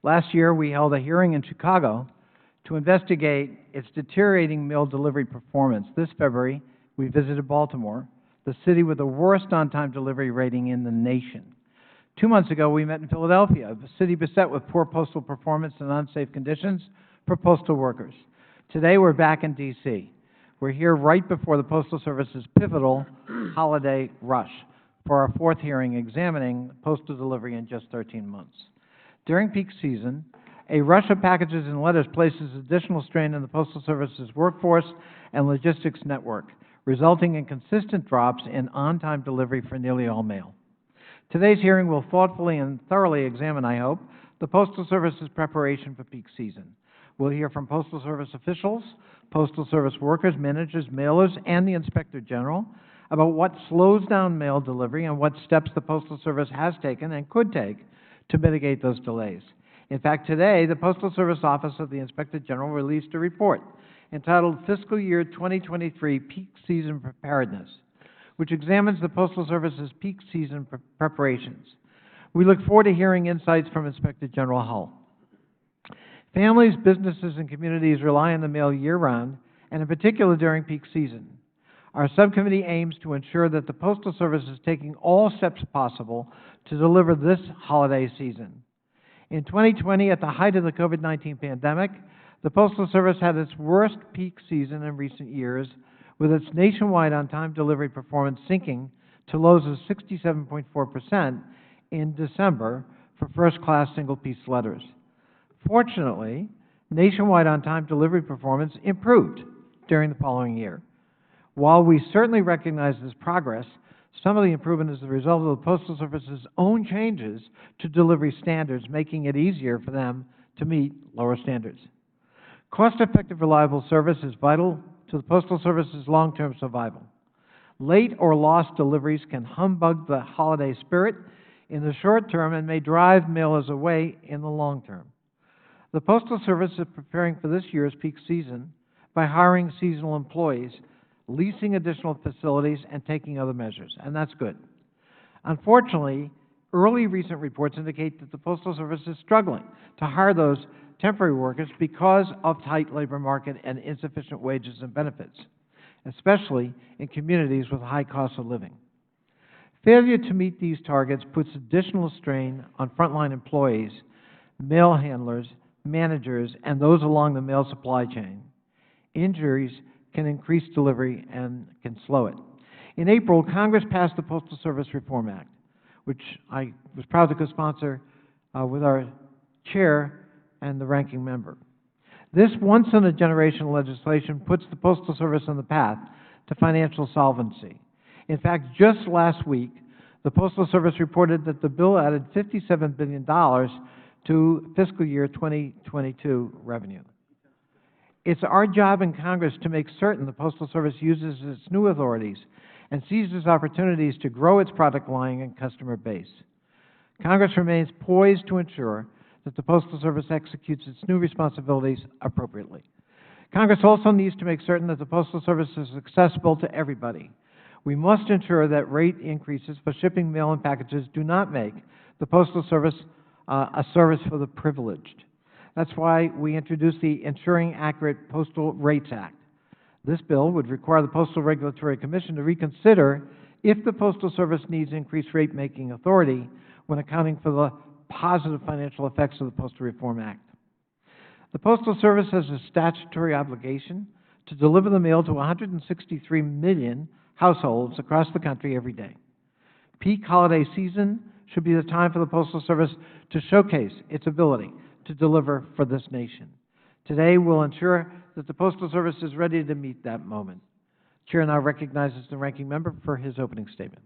Last year, we held a hearing in Chicago to investigate its deteriorating mail delivery performance. This February, we visited Baltimore, the city with the worst on-time delivery rating in the nation. 2 months ago, we met in Philadelphia, a city beset with poor postal performance and unsafe conditions for postal workers. Today, we're back in D.C. We're here right before the Postal Service's pivotal holiday rush for our fourth hearing examining postal delivery in just 13 months. During peak season, a rush of packages and letters places additional strain on the Postal Service's workforce and logistics network, resulting in consistent drops in on-time delivery for nearly all mail. Today's hearing will thoughtfully and thoroughly examine, I hope, the Postal Service's preparation for peak season. We'll hear from Postal Service officials, Postal Service workers, managers, mailers, and the Inspector General about what slows down mail delivery and what steps the Postal Service has taken and could take to mitigate those delays. In fact, today, the Postal Service Office of the Inspector General released a report entitled Fiscal Year 2023 Peak Season Preparedness, which examines the Postal Service's peak season preparations. We look forward to hearing insights from Inspector General Hull. Families, businesses, and communities rely on the mail year-round, and in particular during peak season. Our subcommittee aims to ensure that the Postal Service is taking all steps possible to deliver this holiday season. In 2020, at the height of the COVID-19 pandemic, the Postal Service had its worst peak season in recent years, with its nationwide on-time delivery performance sinking to lows of 67.4% in December for first-class single-piece letters. Fortunately, nationwide on-time delivery performance improved during the following year. While we certainly recognize this progress, some of the improvement is the result of the Postal Service's own changes to delivery standards, making it easier for them to meet lower standards. Cost-effective, reliable service is vital to the Postal Service's long-term survival. Late or lost deliveries can humbug the holiday spirit in the short term and may drive mailers away in the long term. The Postal Service is preparing for this year's peak season by hiring seasonal employees, leasing additional facilities, and taking other measures, and that's good. Unfortunately, early recent reports indicate that the Postal Service is struggling to hire those temporary workers because of tight labor market and insufficient wages and benefits, especially in communities with high costs of living. Failure to meet these targets puts additional strain on frontline employees, mail handlers, managers, and those along the mail supply chain. Injuries can increase delivery and can slow it. In April, Congress passed the Postal Service Reform Act, which I was proud to co-sponsor with our chair and the ranking member. This once-in-a-generation legislation puts the Postal Service on the path to financial solvency. In fact, just last week, the Postal Service reported that the bill added $57 billion to fiscal year 2022 revenue. It's our job in Congress to make certain the Postal Service uses its new authorities and seizes opportunities to grow its product line and customer base. Congress remains poised to ensure that the Postal Service executes its new responsibilities appropriately. Congress also needs to make certain that the Postal Service is accessible to everybody. We must ensure that rate increases for shipping mail and packages do not make the Postal Service a service for the privileged. That's why we introduced the Ensuring Accurate Postal Rates Act. This bill would require the Postal Regulatory Commission to reconsider if the Postal Service needs increased rate-making authority when accounting for the positive financial effects of the Postal Reform Act. The Postal Service has a statutory obligation to deliver the mail to 163 million households across the country every day. Peak holiday season should be the time for the Postal Service to showcase its ability to deliver for this nation. Today, we'll ensure that the Postal Service is ready to meet that moment. Chair now recognizes the ranking member for his opening statement.